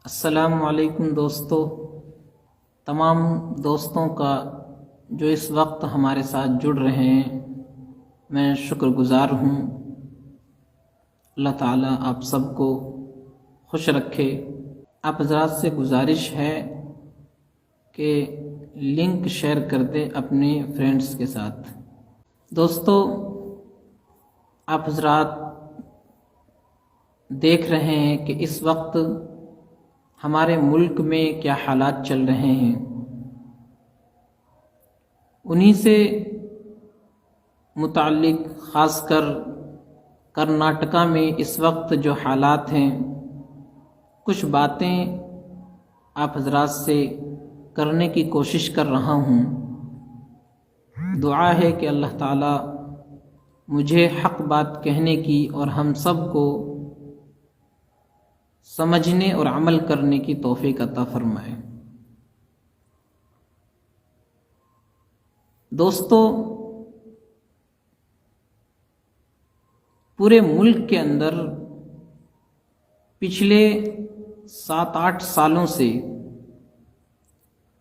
السلام علیکم دوستو، تمام دوستوں کا جو اس وقت ہمارے ساتھ جڑ رہے ہیں میں شکر گزار ہوں۔ اللہ تعالیٰ آپ سب کو خوش رکھے۔ آپ حضرات سے گزارش ہے کہ لنک شیئر کر دیں اپنے فرینڈز کے ساتھ۔ دوستو، آپ حضرات دیکھ رہے ہیں کہ اس وقت ہمارے ملک میں کیا حالات چل رہے ہیں، انہی سے متعلق خاص کر کرناٹکا میں اس وقت جو حالات ہیں، کچھ باتیں آپ حضرات سے کرنے کی کوشش کر رہا ہوں۔ دعا ہے کہ اللہ تعالیٰ مجھے حق بات کہنے کی اور ہم سب کو سمجھنے اور عمل کرنے کی توفیق عطا فرمائے۔ دوستو، پورے ملک کے اندر پچھلے 7-8 سالوں سے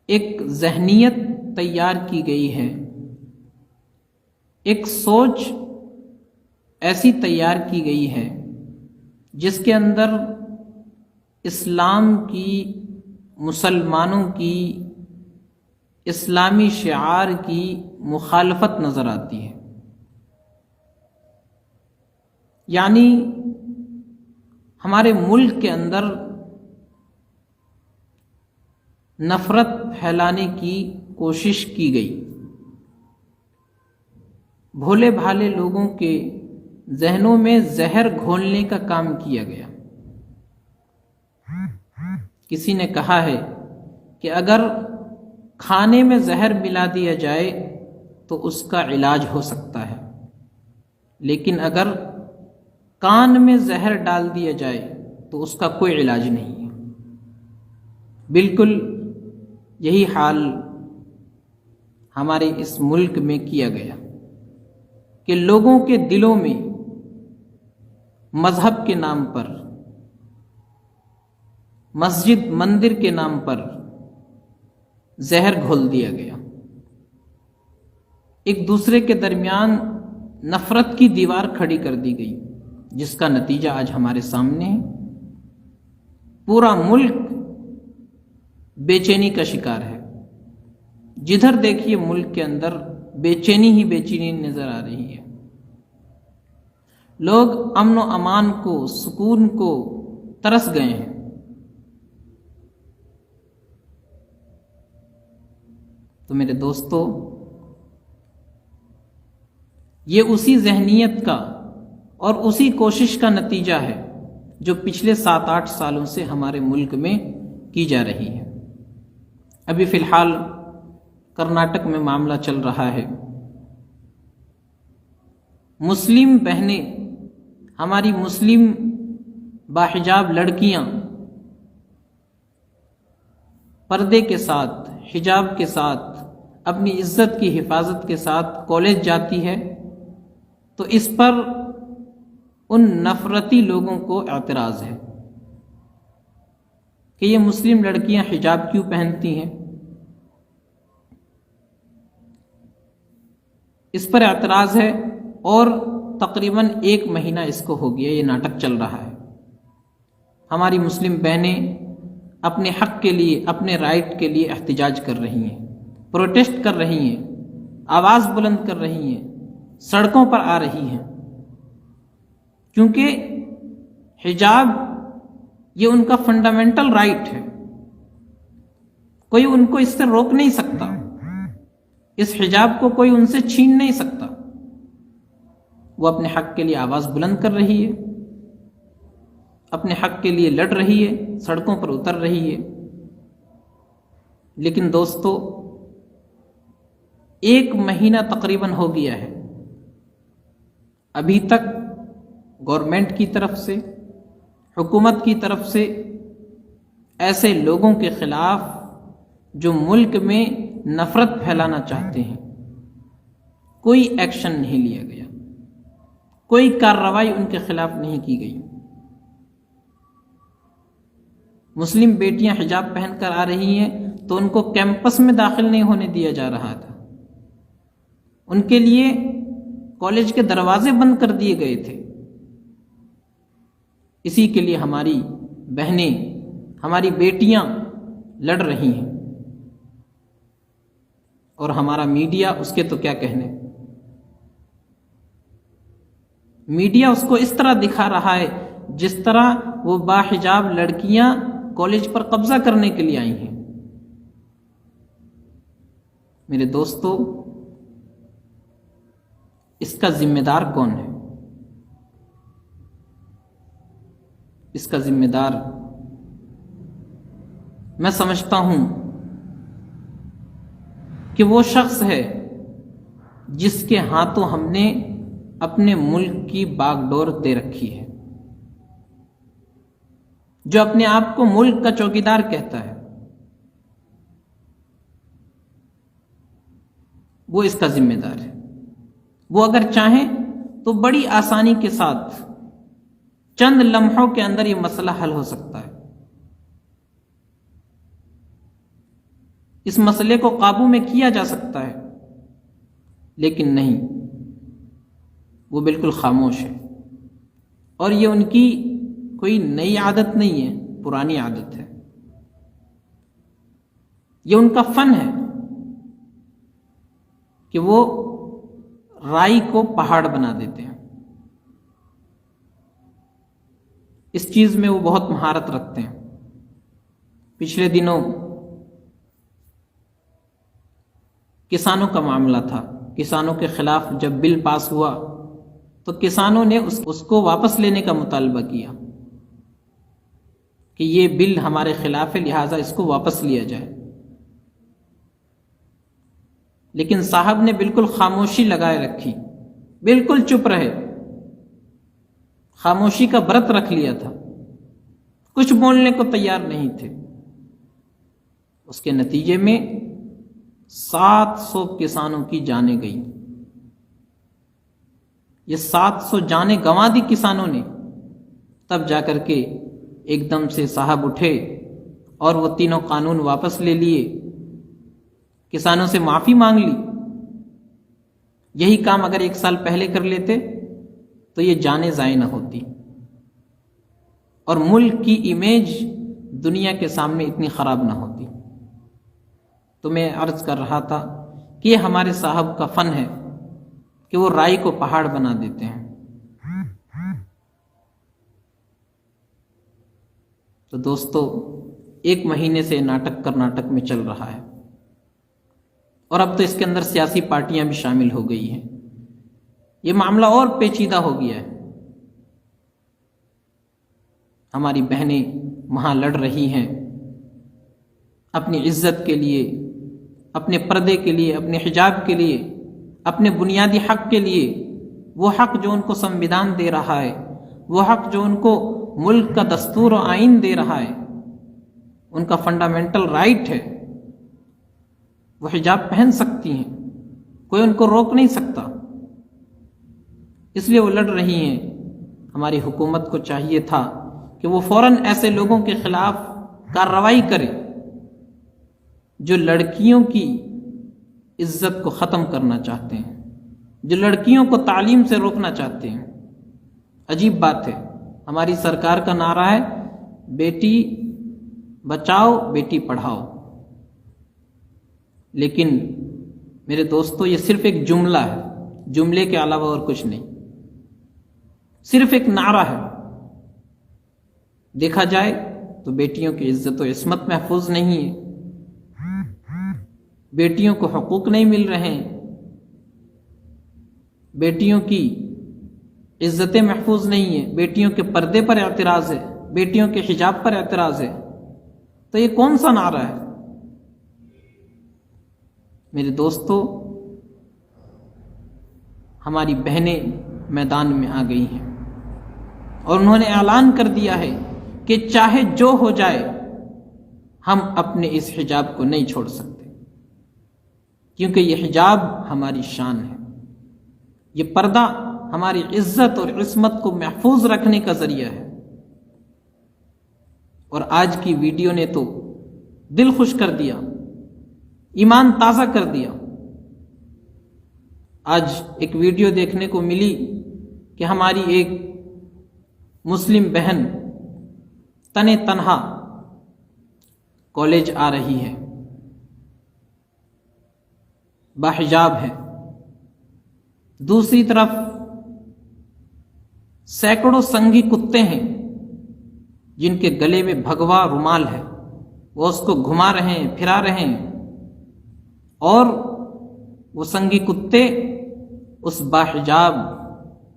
ایک ذہنیت تیار کی گئی ہے، ایک سوچ ایسی تیار کی گئی ہے جس کے اندر اسلام کی، مسلمانوں کی، اسلامی شعار کی مخالفت نظر آتی ہے۔ یعنی ہمارے ملک کے اندر نفرت پھیلانے کی کوشش کی گئی، بھولے بھالے لوگوں کے ذہنوں میں زہر گھولنے کا کام کیا گیا۔ کسی نے کہا ہے کہ اگر کھانے میں زہر ملا دیا جائے تو اس کا علاج ہو سکتا ہے، لیکن اگر کان میں زہر ڈال دیا جائے تو اس کا کوئی علاج نہیں ہے۔ بالکل یہی حال ہمارے اس ملک میں کیا گیا کہ لوگوں کے دلوں میں مذہب کے نام پر، مسجد مندر کے نام پر زہر گھول دیا گیا، ایک دوسرے کے درمیان نفرت کی دیوار کھڑی کر دی گئی، جس کا نتیجہ آج ہمارے سامنے ہے۔ پورا ملک بے چینی کا شکار ہے، جدھر دیکھیے ملک کے اندر بے چینی ہی بے چینی نظر آ رہی ہے۔ لوگ امن و امان کو، سکون کو ترس گئے ہیں۔ تو میرے دوستو، یہ اسی ذہنیت کا اور اسی کوشش کا نتیجہ ہے جو پچھلے 7-8 سالوں سے ہمارے ملک میں کی جا رہی ہے۔ ابھی فی الحال کرناٹک میں معاملہ چل رہا ہے۔ مسلم بہنیں، ہماری مسلم باحجاب لڑکیاں پردے کے ساتھ، حجاب کے ساتھ، اپنی عزت کی حفاظت کے ساتھ کالج جاتی ہے، تو اس پر ان نفرتی لوگوں کو اعتراض ہے کہ یہ مسلم لڑکیاں حجاب کیوں پہنتی ہیں۔ اس پر اعتراض ہے اور تقریباً 1 مہینہ اس کو ہو گیا، یہ ناٹک چل رہا ہے۔ ہماری مسلم بہنیں اپنے حق کے لیے، اپنے رائٹ کے لیے احتجاج کر رہی ہیں، پروٹیسٹ کر رہی ہیں، آواز بلند کر رہی ہیں، سڑکوں پر آ رہی ہیں، کیونکہ حجاب یہ ان کا فنڈامنٹل رائٹ ہے، کوئی ان کو اس سے روک نہیں سکتا، اس حجاب کو کوئی ان سے چھین نہیں سکتا۔ وہ اپنے حق کے لیے آواز بلند کر رہی ہے، اپنے حق کے لیے لڑ رہی ہے، سڑکوں پر اتر رہی ہے۔ لیکن دوستو، 1 مہینہ تقریباً ہو گیا ہے، ابھی تک گورنمنٹ کی طرف سے، حکومت کی طرف سے ایسے لوگوں کے خلاف جو ملک میں نفرت پھیلانا چاہتے ہیں، کوئی ایکشن نہیں لیا گیا، کوئی کارروائی ان کے خلاف نہیں کی گئی۔ مسلم بیٹیاں حجاب پہن کر آ رہی ہیں تو ان کو کیمپس میں داخل نہیں ہونے دیا جا رہا تھا، ان کے لیے کالج کے دروازے بند کر دیے گئے تھے۔ اسی کے لیے ہماری بہنیں، ہماری بیٹیاں لڑ رہی ہیں، اور ہمارا میڈیا اس کے تو کیا کہنے۔ میڈیا اس کو اس طرح دکھا رہا ہے جس طرح وہ باحجاب لڑکیاں کالج پر قبضہ کرنے کے لیے آئی ہیں۔ میرے دوستو، اس کا ذمہ دار کون ہے؟ اس کا ذمہ دار میں سمجھتا ہوں کہ وہ شخص ہے جس کے ہاتھوں ہم نے اپنے ملک کی باغ ڈور دے رکھی ہے، جو اپنے آپ کو ملک کا چوکیدار کہتا ہے، وہ اس کا ذمہ دار ہے۔ وہ اگر چاہیں تو بڑی آسانی کے ساتھ چند لمحوں کے اندر یہ مسئلہ حل ہو سکتا ہے، اس مسئلے کو قابو میں کیا جا سکتا ہے، لیکن نہیں، وہ بالکل خاموش ہے، اور یہ ان کی کوئی نئی عادت نہیں ہے، پرانی عادت ہے، یہ ان کا فن ہے کہ وہ رائی کو پہاڑ بنا دیتے ہیں۔ اس چیز میں وہ بہت مہارت رکھتے ہیں۔ پچھلے دنوں کسانوں کا معاملہ تھا، کسانوں کے خلاف جب بل پاس ہوا تو کسانوں نے اس کو واپس لینے کا مطالبہ کیا کہ یہ بل ہمارے خلاف ہے، لہٰذا اس کو واپس لیا جائے، لیکن صاحب نے بالکل خاموشی لگائے رکھی، بالکل چپ رہے، خاموشی کا برت رکھ لیا تھا، کچھ بولنے کو تیار نہیں تھے۔ اس کے نتیجے میں 700 کسانوں کی جانیں گئیں۔ یہ 700 جانیں گنوا دی کسانوں نے، تب جا کر کے ایک دم سے صاحب اٹھے اور وہ تینوں قانون واپس لے لیے، کسانوں سے معافی مانگ لی۔ یہی کام اگر 1 سال پہلے کر لیتے تو یہ جانیں ضائع نہ ہوتی، اور ملک کی امیج دنیا کے سامنے اتنی خراب نہ ہوتی۔ تو میں عرض کر رہا تھا کہ یہ ہمارے صاحب کا فن ہے کہ وہ رائی کو پہاڑ بنا دیتے ہیں۔ تو دوستو، 1 مہینے سے ناٹک کرناٹک میں چل رہا ہے، اور اب تو اس کے اندر سیاسی پارٹیاں بھی شامل ہو گئی ہیں۔ یہ معاملہ اور پیچیدہ ہو گیا ہے۔ ہماری بہنیں وہاں لڑ رہی ہیں اپنی عزت کے لیے، اپنے پردے کے لیے، اپنے حجاب کے لیے، اپنے بنیادی حق کے لیے، وہ حق جو ان کو سنویدھان دے رہا ہے، وہ حق جو ان کو ملک کا دستور و آئین دے رہا ہے، ان کا فنڈامنٹل رائٹ ہے۔ وہ حجاب پہن سکتی ہیں، کوئی ان کو روک نہیں سکتا، اس لیے وہ لڑ رہی ہیں۔ ہماری حکومت کو چاہیے تھا کہ وہ فوراً ایسے لوگوں کے خلاف کارروائی کرے جو لڑکیوں کی عزت کو ختم کرنا چاہتے ہیں، جو لڑکیوں کو تعلیم سے روکنا چاہتے ہیں۔ عجیب بات ہے، ہماری سرکار کا نعرہ ہے بیٹی بچاؤ بیٹی پڑھاؤ، لیکن میرے دوستو یہ صرف ایک جملہ ہے، جملے کے علاوہ اور کچھ نہیں، صرف ایک نعرہ ہے۔ دیکھا جائے تو بیٹیوں کی عزت و عصمت محفوظ نہیں ہے، بیٹیوں کو حقوق نہیں مل رہے ہیں، بیٹیوں کی عزتیں محفوظ نہیں ہیں، بیٹیوں کے پردے پر اعتراض ہے، بیٹیوں کے حجاب پر اعتراض ہے، تو یہ کون سا نعرہ ہے؟ میرے دوستو، ہماری بہنیں میدان میں آ گئی ہیں اور انہوں نے اعلان کر دیا ہے کہ چاہے جو ہو جائے ہم اپنے اس حجاب کو نہیں چھوڑ سکتے، کیونکہ یہ حجاب ہماری شان ہے، یہ پردہ ہماری عزت اور عصمت کو محفوظ رکھنے کا ذریعہ ہے۔ اور آج کی ویڈیو نے تو دل خوش کر دیا، ایمان تازہ کر دیا۔ آج ایک ویڈیو دیکھنے کو ملی کہ ہماری ایک مسلم بہن تنے تنہا کالج آ رہی ہے، باحجاب ہے۔ دوسری طرف سینکڑوں سنگھی کتے ہیں جن کے گلے میں بھگوا رومال ہے، وہ اس کو گھما رہے ہیں، پھرا رہے ہیں، اور وہ سنگھی کتے اس باحجاب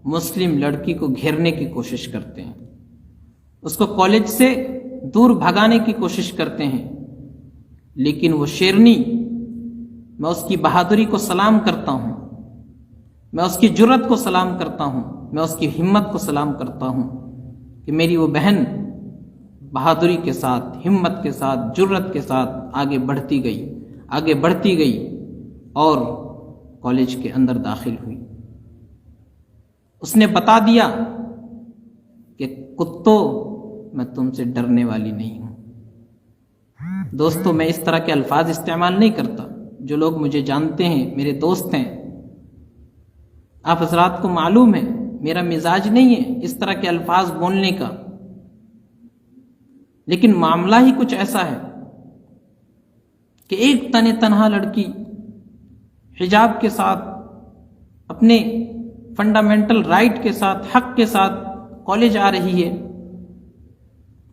مسلم لڑکی کو گھیرنے کی کوشش کرتے ہیں، اس کو کالج سے دور بھگانے کی کوشش کرتے ہیں۔ لیکن وہ شیرنی، میں اس کی بہادری کو سلام کرتا ہوں، میں اس کی جرأت کو سلام کرتا ہوں، میں اس کی ہمت کو سلام کرتا ہوں کہ میری وہ بہن بہادری کے ساتھ، ہمت کے ساتھ، جرأت کے ساتھ آگے بڑھتی گئی اور کالج کے اندر داخل ہوئی۔ اس نے بتا دیا کہ کتوں، میں تم سے ڈرنے والی نہیں ہوں۔ دوستو، میں اس طرح کے الفاظ استعمال نہیں کرتا۔ جو لوگ مجھے جانتے ہیں، میرے دوست ہیں، آپ حضرات کو معلوم ہے میرا مزاج نہیں ہے اس طرح کے الفاظ بولنے کا، لیکن معاملہ ہی کچھ ایسا ہے کہ ایک تنے تنہا لڑکی حجاب کے ساتھ، اپنے فنڈامنٹل رائٹ کے ساتھ، حق کے ساتھ کالج آ رہی ہے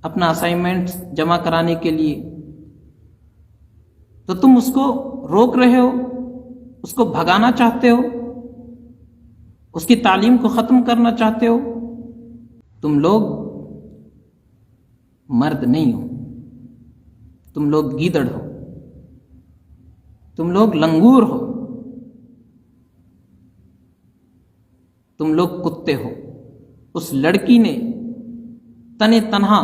اپنا اسائنمنٹس جمع کرانے کے لیے، تو تم اس کو روک رہے ہو، اس کو بھگانا چاہتے ہو، اس کی تعلیم کو ختم کرنا چاہتے ہو۔ تم لوگ مرد نہیں ہو، تم لوگ گیدڑ ہو، تم لوگ لنگور ہو، تم لوگ کتے ہو۔ اس لڑکی نے تنے تنہا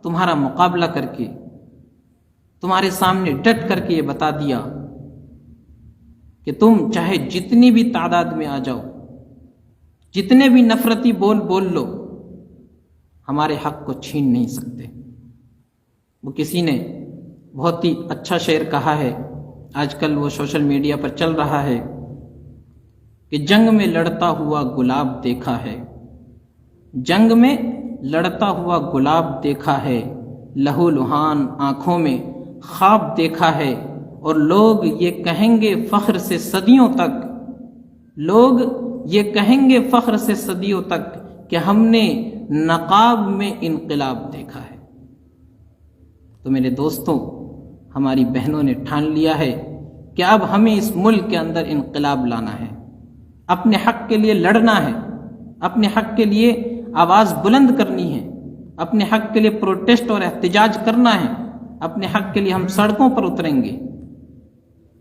تمہارا مقابلہ کر کے، تمہارے سامنے ڈٹ کر کے یہ بتا دیا کہ تم چاہے جتنی بھی تعداد میں آ جاؤ، جتنے بھی نفرتی بول لو، ہمارے حق کو چھین نہیں سکتے۔ وہ کسی نے بہت ہی اچھا شعر کہا ہے، آج کل وہ سوشل میڈیا پر چل رہا ہے کہ جنگ میں لڑتا ہوا گلاب دیکھا ہے، جنگ میں لڑتا ہوا گلاب دیکھا ہے، لہو لہان آنکھوں میں خواب دیکھا ہے، اور لوگ یہ کہیں گے فخر سے صدیوں تک، لوگ یہ کہیں گے فخر سے صدیوں تک کہ ہم نے نقاب میں انقلاب دیکھا ہے۔ تو میرے دوستوں، ہماری بہنوں نے ٹھان لیا ہے کہ اب ہمیں اس ملک کے اندر انقلاب لانا ہے، اپنے حق کے لیے لڑنا ہے، اپنے حق کے لیے آواز بلند کرنی ہے، اپنے حق کے لیے پروٹیسٹ اور احتجاج کرنا ہے، اپنے حق کے لیے ہم سڑکوں پر اتریں گے،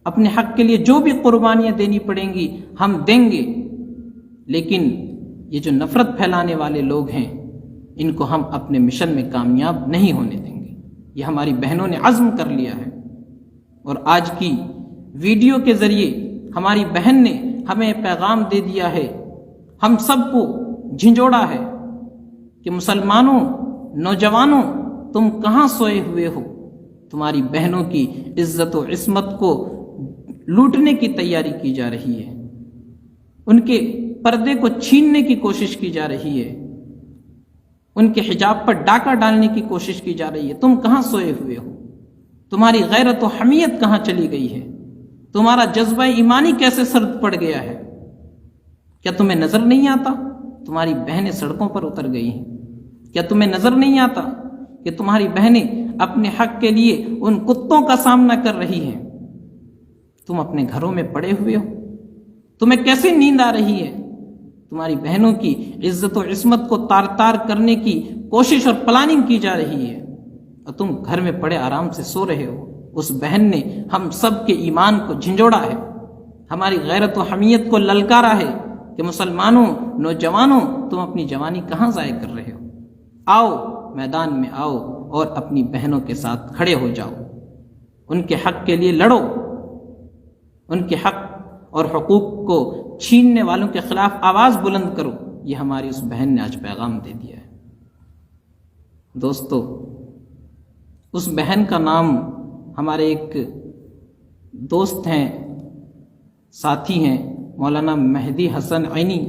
اپنے حق کے لیے جو بھی قربانیاں دینی پڑیں گی ہم دیں گے۔ لیکن یہ جو نفرت پھیلانے والے لوگ ہیں، ان کو ہم اپنے مشن میں کامیاب نہیں ہونے دیں گے۔ یہ ہماری بہنوں نے عزم کر لیا ہے، اور آج کی ویڈیو کے ذریعے ہماری بہن نے ہمیں پیغام دے دیا ہے، ہم سب کو جھنجھوڑا ہے کہ مسلمانوں، نوجوانوں، تم کہاں سوئے ہوئے ہو؟ تمہاری بہنوں کی عزت و عصمت کو لوٹنے کی تیاری کی جا رہی ہے، ان کے پردے کو چھیننے کی کوشش کی جا رہی ہے، ان کے حجاب پر ڈاکہ ڈالنے کی کوشش کی جا رہی ہے۔ تم کہاں سوئے ہوئے ہو؟ تمہاری غیرت و حمیت کہاں چلی گئی ہے؟ تمہارا جذبہ ایمانی کیسے سرد پڑ گیا ہے؟ کیا تمہیں نظر نہیں آتا تمہاری بہنیں سڑکوں پر اتر گئی ہیں؟ کیا تمہیں نظر نہیں آتا کہ تمہاری بہنیں اپنے حق کے لیے ان کتوں کا سامنا کر رہی ہیں؟ تم اپنے گھروں میں پڑے ہوئے ہو، تمہیں کیسے نیند آ رہی ہے؟ تمہاری بہنوں کی عزت و عصمت کو تار تار کرنے کی کوشش اور پلاننگ کی جا رہی ہے، اور تم گھر میں پڑے آرام سے سو رہے ہو۔ اس بہن نے ہم سب کے ایمان کو جھنجھوڑا ہے، ہماری غیرت و حمیت کو للکارا ہے کہ مسلمانوں، نوجوانوں، تم اپنی جوانی کہاں ضائع کر رہے ہو؟ آؤ، میدان میں آؤ اور اپنی بہنوں کے ساتھ کھڑے ہو جاؤ، ان کے حق کے لیے لڑو، ان کے حق اور حقوق کو چھیننے والوں کے خلاف آواز بلند کرو۔ یہ ہماری اس بہن نے آج پیغام دے دیا ہے۔ دوستو، اس بہن کا نام ہمارے ایک دوست ہیں، ساتھی ہیں، مولانا مہدی حسن عینی،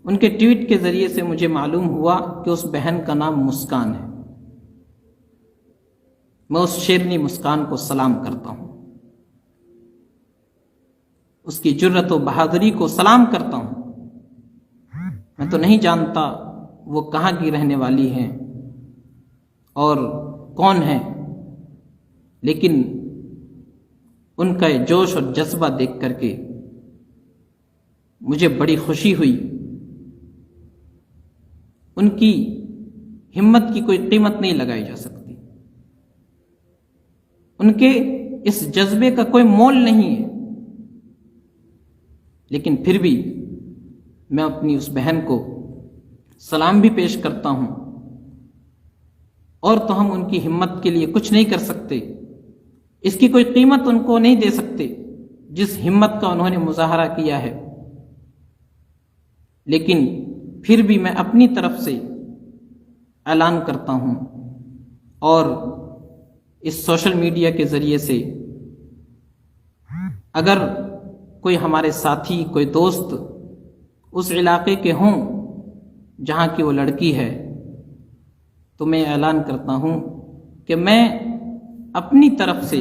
ان کے ٹویٹ کے ذریعے سے مجھے معلوم ہوا کہ اس بہن کا نام مسکان ہے۔ میں اس شیرنی مسکان کو سلام کرتا ہوں، اس کی جرأت و بہادری کو سلام کرتا ہوں۔ میں تو نہیں جانتا وہ کہاں کی رہنے والی ہیں اور کون ہیں، لیکن ان کا یہ جوش اور جذبہ دیکھ کر کے مجھے بڑی خوشی ہوئی۔ ان کی ہمت کی کوئی قیمت نہیں لگائی جا سکتی، ان کے اس جذبے کا کوئی مول نہیں ہے، لیکن پھر بھی میں اپنی اس بہن کو سلام بھی پیش کرتا ہوں۔ اور تو ہم ان کی ہمت کے لیے کچھ نہیں کر سکتے، اس کی کوئی قیمت ان کو نہیں دے سکتے جس ہمت کا انہوں نے مظاہرہ کیا ہے، لیکن پھر بھی میں اپنی طرف سے اعلان کرتا ہوں اور اس سوشل میڈیا کے ذریعے سے اگر کوئی ہمارے ساتھی، کوئی دوست اس علاقے کے ہوں جہاں کی وہ لڑکی ہے، تو میں اعلان کرتا ہوں کہ میں اپنی طرف سے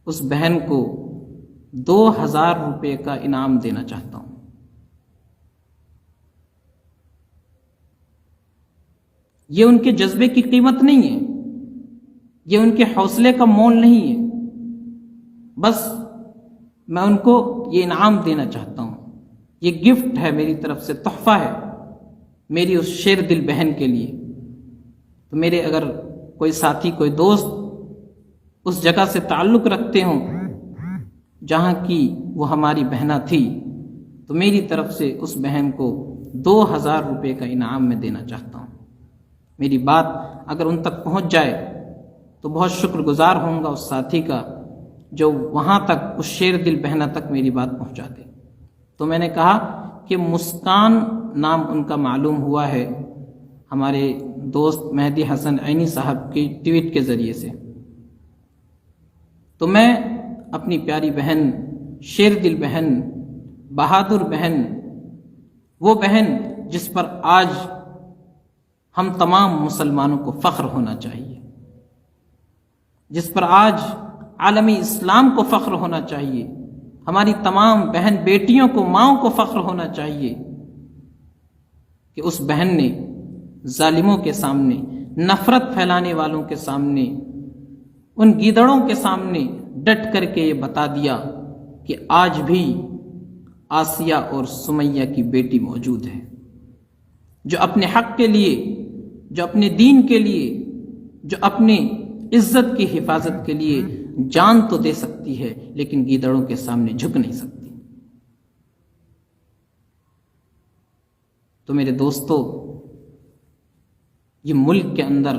اس بہن کو 2000 روپے کا انعام دینا چاہتا ہوں۔ یہ ان کے جذبے کی قیمت نہیں ہے، یہ ان کے حوصلے کا مول نہیں ہے، بس میں ان کو یہ انعام دینا چاہتا ہوں۔ یہ گفٹ ہے میری طرف سے، تحفہ ہے میری اس شیر دل بہن کے لیے۔ تو میرے اگر کوئی ساتھی، کوئی دوست اس جگہ سے تعلق رکھتے ہوں جہاں کی وہ ہماری بہنہ تھی، تو میری طرف سے اس بہن کو 2000 روپے کا انعام میں دینا چاہتا ہوں۔ میری بات اگر ان تک پہنچ جائے تو بہت شکر گزار ہوں گا اس ساتھی کا جو وہاں تک، اس شیر دل بہنہ تک میری بات پہنچا دے۔ تو میں نے کہا کہ مسکان نام ان کا معلوم ہوا ہے ہمارے دوست مہدی حسن عینی صاحب کی ٹویٹ کے ذریعے سے، تو میں اپنی پیاری بہن، شیر دل بہن، بہادر بہن، وہ بہن جس پر آج ہم تمام مسلمانوں کو فخر ہونا چاہیے، جس پر آج عالمی اسلام کو فخر ہونا چاہیے، ہماری تمام بہن بیٹیوں کو، ماؤں کو فخر ہونا چاہیے کہ اس بہن نے ظالموں کے سامنے، نفرت پھیلانے والوں کے سامنے، ان گیدڑوں کے سامنے ڈٹ کر کے یہ بتا دیا کہ آج بھی آسیہ اور سمیہ کی بیٹی موجود ہے، جو اپنے حق کے لیے، جو اپنے دین کے لیے، جو اپنی عزت کی حفاظت کے لیے جان تو دے سکتی ہے، لیکن گیدڑوں کے سامنے جھک نہیں سکتی۔ تو میرے دوستو، یہ ملک کے اندر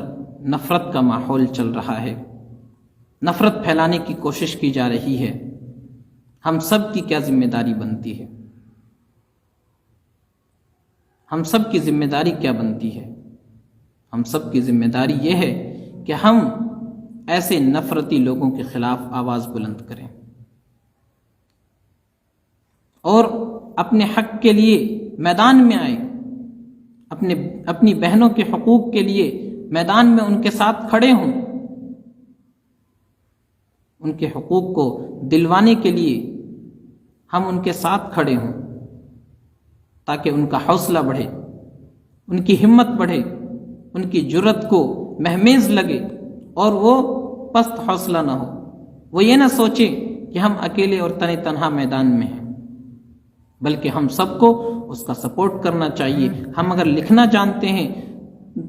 نفرت کا ماحول چل رہا ہے، نفرت پھیلانے کی کوشش کی جا رہی ہے۔ ہم سب کی کیا ذمہ داری بنتی ہے؟ ہم سب کی ذمہ داری کیا بنتی ہے؟ ہم سب کی ذمہ داری یہ ہے کہ ہم ایسے نفرتی لوگوں کے خلاف آواز بلند کریں اور اپنے حق کے لیے میدان میں آئیں، اپنی بہنوں کے حقوق کے لیے میدان میں ان کے ساتھ کھڑے ہوں، ان کے حقوق کو دلوانے کے لیے ہم ان کے ساتھ کھڑے ہوں، تاکہ ان کا حوصلہ بڑھے، ان کی ہمت بڑھے، ان کی جرأت کو مہمیز لگے اور وہ پست حوصلہ نہ ہو، وہ یہ نہ سوچے کہ ہم اکیلے اور تنہا میدان میں ہیں، بلکہ ہم سب کو اس کا سپورٹ کرنا چاہیے۔ ہم اگر لکھنا جانتے ہیں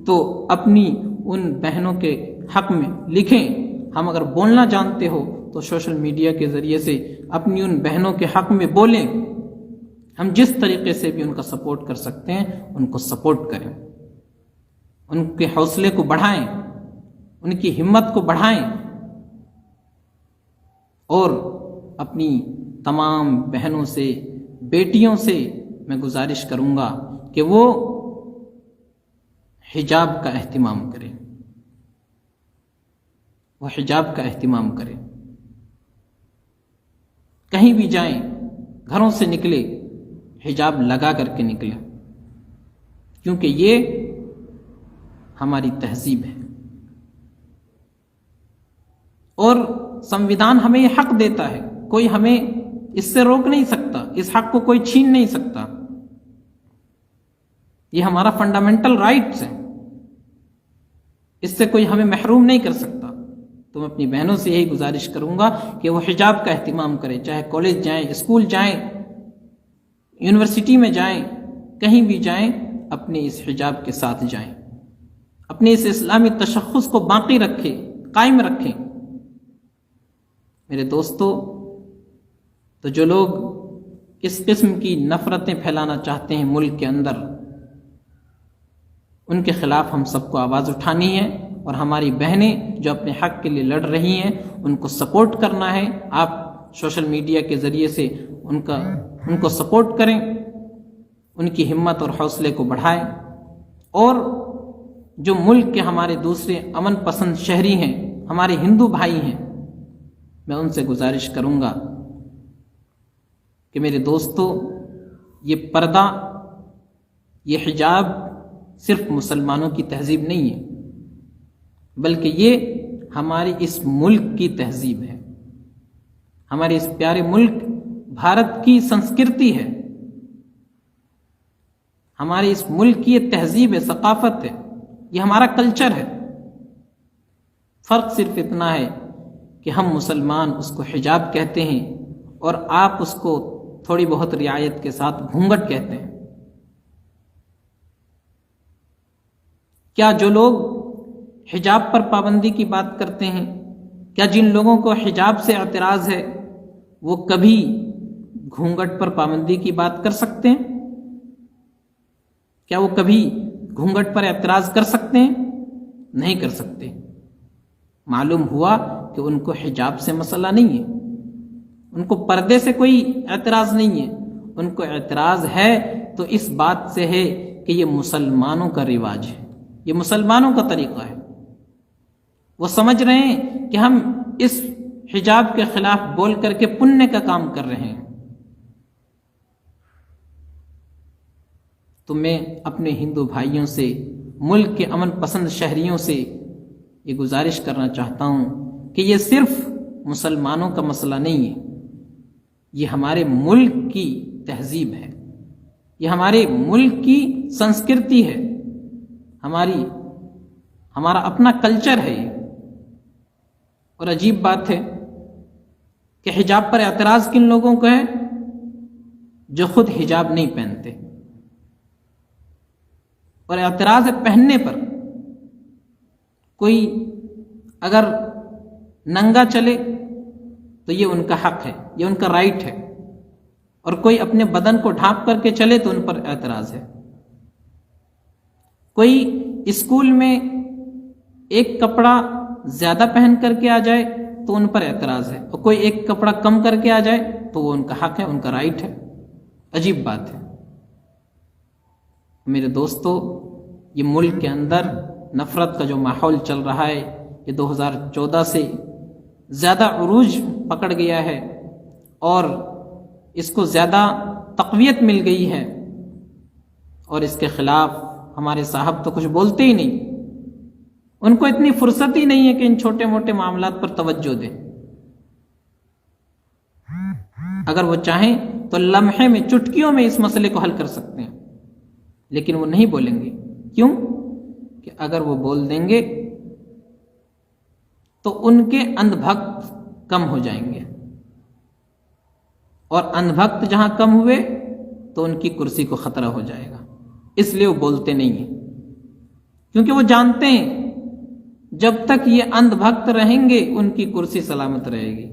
تو اپنی ان بہنوں کے حق میں لکھیں، ہم اگر بولنا جانتے ہو تو سوشل میڈیا کے ذریعے سے اپنی ان بہنوں کے حق میں بولیں۔ ہم جس طریقے سے بھی ان کا سپورٹ کر سکتے ہیں ان کو سپورٹ کریں، ان کے حوصلے کو بڑھائیں، ان کی ہمت کو بڑھائیں، اور اپنی تمام بہنوں سے، بیٹیوں سے میں گزارش کروں گا کہ وہ حجاب کا اہتمام کریں، وہ حجاب کا اہتمام کریں. کہیں بھی جائیں، گھروں سے نکلے حجاب لگا کر کے نکلیں، کیونکہ یہ ہماری تہذیب ہے اور سنویدھان ہمیں یہ حق دیتا ہے. کوئی ہمیں اس سے روک نہیں سکتا، اس حق کو کوئی چھین نہیں سکتا. یہ ہمارا فنڈامنٹل رائٹس ہے، اس سے کوئی ہمیں محروم نہیں کر سکتا. تو میں اپنی بہنوں سے یہی گزارش کروں گا کہ وہ حجاب کا اہتمام کریں، چاہے کالج جائیں، اسکول جائیں، یونیورسٹی میں جائیں، کہیں بھی جائیں، اپنے اس حجاب کے ساتھ جائیں، اپنے اس اسلامی تشخص کو باقی رکھیں، قائم رکھیں. میرے دوستو، تو جو لوگ اس قسم کی نفرتیں پھیلانا چاہتے ہیں ملک کے اندر، ان کے خلاف ہم سب کو آواز اٹھانی ہے، اور ہماری بہنیں جو اپنے حق کے لیے لڑ رہی ہیں ان کو سپورٹ کرنا ہے. آپ سوشل میڈیا کے ذریعے سے ان کو سپورٹ کریں، ان کی ہمت اور حوصلے کو بڑھائیں. اور جو ملک کے ہمارے دوسرے امن پسند شہری ہیں، ہمارے ہندو بھائی ہیں، میں ان سے گزارش کروں گا کہ میرے دوستو، یہ پردہ، یہ حجاب صرف مسلمانوں کی تہذیب نہیں ہے، بلکہ یہ ہمارے اس ملک کی تہذیب ہے. ہمارے اس پیارے ملک بھارت کی سنسکرتی ہے، ہمارے اس ملک کی یہ تہذیب ہے، ثقافت ہے، یہ ہمارا کلچر ہے. فرق صرف اتنا ہے کہ ہم مسلمان اس کو حجاب کہتے ہیں اور آپ اس کو تھوڑی بہت رعایت کے ساتھ گھونگھٹ کہتے ہیں. کیا جو لوگ حجاب پر پابندی کی بات کرتے ہیں، کیا جن لوگوں کو حجاب سے اعتراض ہے وہ کبھی گھونگھٹ پر پابندی کی بات کر سکتے ہیں؟ کیا وہ کبھی گھونگھٹ پر اعتراض کر سکتے ہیں؟ نہیں کر سکتے. معلوم ہوا کہ ان کو حجاب سے مسئلہ نہیں ہے، ان کو پردے سے کوئی اعتراض نہیں ہے. ان کو اعتراض ہے تو اس بات سے ہے کہ یہ مسلمانوں کا رواج ہے، یہ مسلمانوں کا طریقہ ہے. وہ سمجھ رہے ہیں کہ ہم اس حجاب کے خلاف بول کر کے پنیہ کا کام کر رہے ہیں. تو میں اپنے ہندو بھائیوں سے، ملک کے امن پسند شہریوں سے یہ گزارش کرنا چاہتا ہوں کہ یہ صرف مسلمانوں کا مسئلہ نہیں ہے، یہ ہمارے ملک کی تہذیب ہے، یہ ہمارے ملک کی سنسکرتی ہے، ہمارا اپنا کلچر ہے یہ. اور عجیب بات ہے کہ حجاب پر اعتراض کن لوگوں کو ہے؟ جو خود حجاب نہیں پہنتے. اور اعتراض ہے پہننے پر. کوئی اگر ننگا چلے تو یہ ان کا حق ہے، یہ ان کا رائٹ ہے، اور کوئی اپنے بدن کو ڈھانپ کر کے چلے تو ان پر اعتراض ہے. کوئی اسکول میں ایک کپڑا زیادہ پہن کر کے آ جائے تو ان پر اعتراض ہے، اور کوئی ایک کپڑا کم کر کے آ جائے تو وہ ان کا حق ہے، ان کا رائٹ ہے. عجیب بات ہے. میرے دوستو، یہ ملک کے اندر نفرت کا جو ماحول چل رہا ہے، یہ 2014 سے زیادہ عروج پکڑ گیا ہے اور اس کو زیادہ تقویت مل گئی ہے، اور اس کے خلاف ہمارے صاحب تو کچھ بولتے ہی نہیں. ان کو اتنی فرصت ہی نہیں ہے کہ ان چھوٹے موٹے معاملات پر توجہ دیں. اگر وہ چاہیں تو لمحے میں، چٹکیوں میں اس مسئلے کو حل کر سکتے ہیں، لیکن وہ نہیں بولیں گے. کیوں؟ کہ اگر وہ بول دیں گے تو ان کے اندھ بھکت کم ہو جائیں گے، اور اندھ بھکت جہاں کم ہوئے تو ان کی کرسی کو خطرہ ہو جائے گا. اس لیے وہ بولتے نہیں ہیں، کیونکہ وہ جانتے ہیں جب تک یہ اندھ بھکت رہیں گے ان کی کرسی سلامت رہے گی.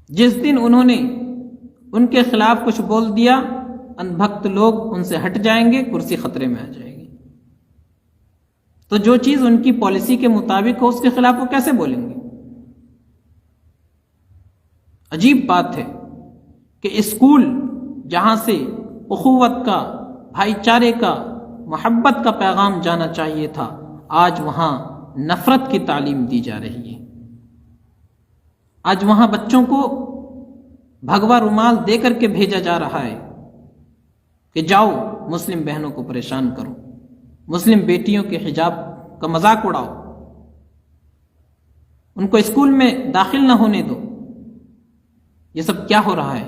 جس دن انہوں نے ان کے خلاف کچھ بول دیا، اندھ بھکت لوگ ان سے ہٹ جائیں گے، کرسی خطرے میں آ جائے گی. تو جو چیز ان کی پالیسی کے مطابق ہو اس کے خلاف وہ کیسے بولیں گے؟ عجیب بات ہے کہ اسکول جہاں سے اخوت کا، بھائی چارے کا، محبت کا پیغام جانا چاہیے تھا، آج وہاں نفرت کی تعلیم دی جا رہی ہے۔ آج وہاں بچوں کو بھگوا رومال دے کر کے بھیجا جا رہا ہے کہ جاؤ مسلم بہنوں کو پریشان کرو، مسلم بیٹیوں کے حجاب کا مذاق اڑاؤ، ان کو اسکول میں داخل نہ ہونے دو۔ یہ سب کیا ہو رہا ہے؟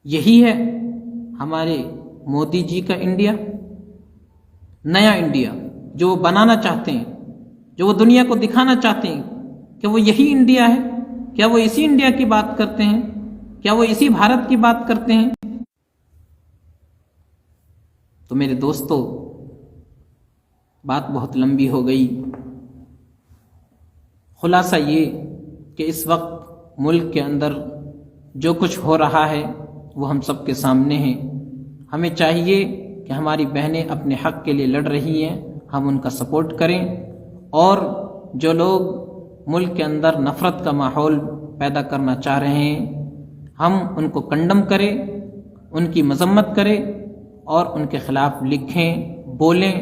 یہی ہے ہمارے مودی جی کا انڈیا، نیا انڈیا جو وہ بنانا چاہتے ہیں، جو وہ دنیا کو دکھانا چاہتے ہیں کہ وہ یہی انڈیا ہے۔ کیا وہ اسی انڈیا کی بات کرتے ہیں؟ کیا وہ اسی بھارت کی بات کرتے ہیں؟ تو میرے دوستو، بات بہت لمبی ہو گئی۔ خلاصہ یہ کہ اس وقت ملک کے اندر جو کچھ ہو رہا ہے وہ ہم سب کے سامنے ہے۔ ہمیں چاہیے کہ ہماری بہنیں اپنے حق کے لیے لڑ رہی ہیں، ہم ان کا سپورٹ کریں، اور جو لوگ ملک کے اندر نفرت کا ماحول پیدا کرنا چاہ رہے ہیں ہم ان کو کنڈم کریں، ان کی مذمت کریں اور ان کے خلاف لکھیں، بولیں۔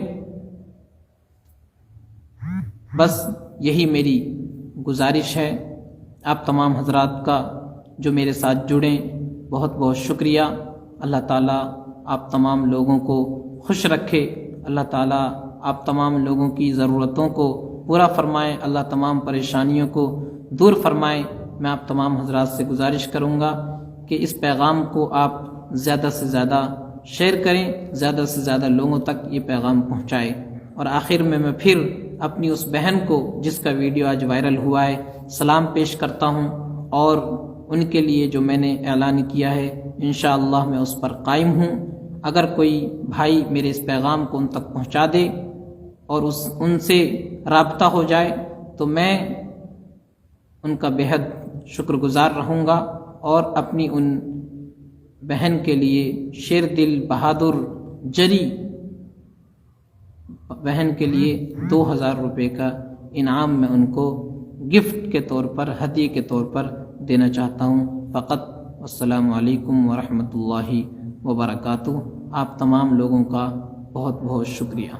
بس یہی میری گزارش ہے۔ آپ تمام حضرات کا جو میرے ساتھ جڑیں بہت بہت شکریہ۔ اللہ تعالیٰ آپ تمام لوگوں کو خوش رکھے، اللہ تعالیٰ آپ تمام لوگوں کی ضرورتوں کو پورا فرمائے، اللہ تمام پریشانیوں کو دور فرمائے۔ میں آپ تمام حضرات سے گزارش کروں گا کہ اس پیغام کو آپ زیادہ سے زیادہ شیئر کریں، زیادہ سے زیادہ لوگوں تک یہ پیغام پہنچائے۔ اور آخر میں پھر اپنی اس بہن کو جس کا ویڈیو آج وائرل ہوا ہے سلام پیش کرتا ہوں، اور ان کے لیے جو میں نے اعلان کیا ہے انشاءاللہ میں اس پر قائم ہوں۔ اگر کوئی بھائی میرے اس پیغام کو ان تک پہنچا دے اور ان سے رابطہ ہو جائے تو میں ان کا بہت شکر گزار رہوں گا، اور اپنی ان بہن کے لیے شیر دل بہادر جری بہن کے لیے 2000 روپے کا انعام میں ان کو گفٹ کے طور پر، ہدیے کے طور پر دینا چاہتا ہوں فقط۔ السلام علیکم ورحمۃ اللہ وبرکاتہ۔ آپ تمام لوگوں کا بہت بہت شکریہ۔